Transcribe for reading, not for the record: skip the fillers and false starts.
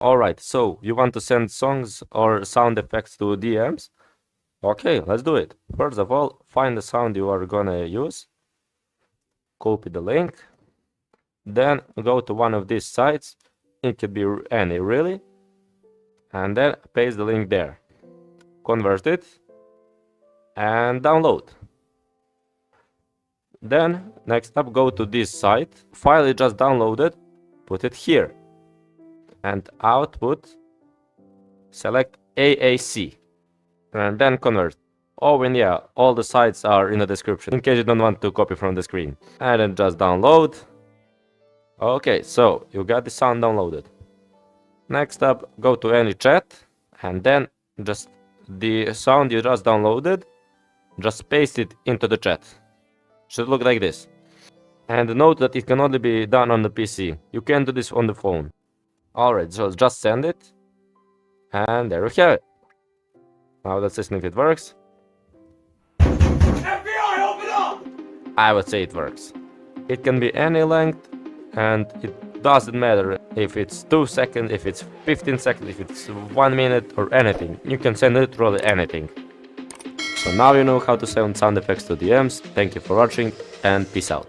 Alright, so you want to send songs or sound effects to DMs? Okay, let's do it. First of all, find the sound you are gonna use. Copy the link. Then go to one of these sites. It could be any, really. And then paste the link there. Convert it. And download. Then, next up, go to this site. File you just downloaded. Put it here. And output. Select AAC. And then convert. Oh, and yeah, all the sites are in the description, in case you don't want to copy from the screen. And then just download. Okay, so you got the sound downloaded. Next up, go to any chat, and then just the sound you just downloaded, just paste it into the chat. Should look like this. And note that it can only be done on the PC. You can't do this on the phone. Alright, so just send it. And there we have it. Now let's listen if it works. FBI, open up! I would say it works. It can be any length, and it doesn't matter if it's 2 seconds, if it's 15 seconds, if it's 1 minute or anything. You can send literally anything. So now you know how to send sound effects to DMs. Thank you for watching and peace out.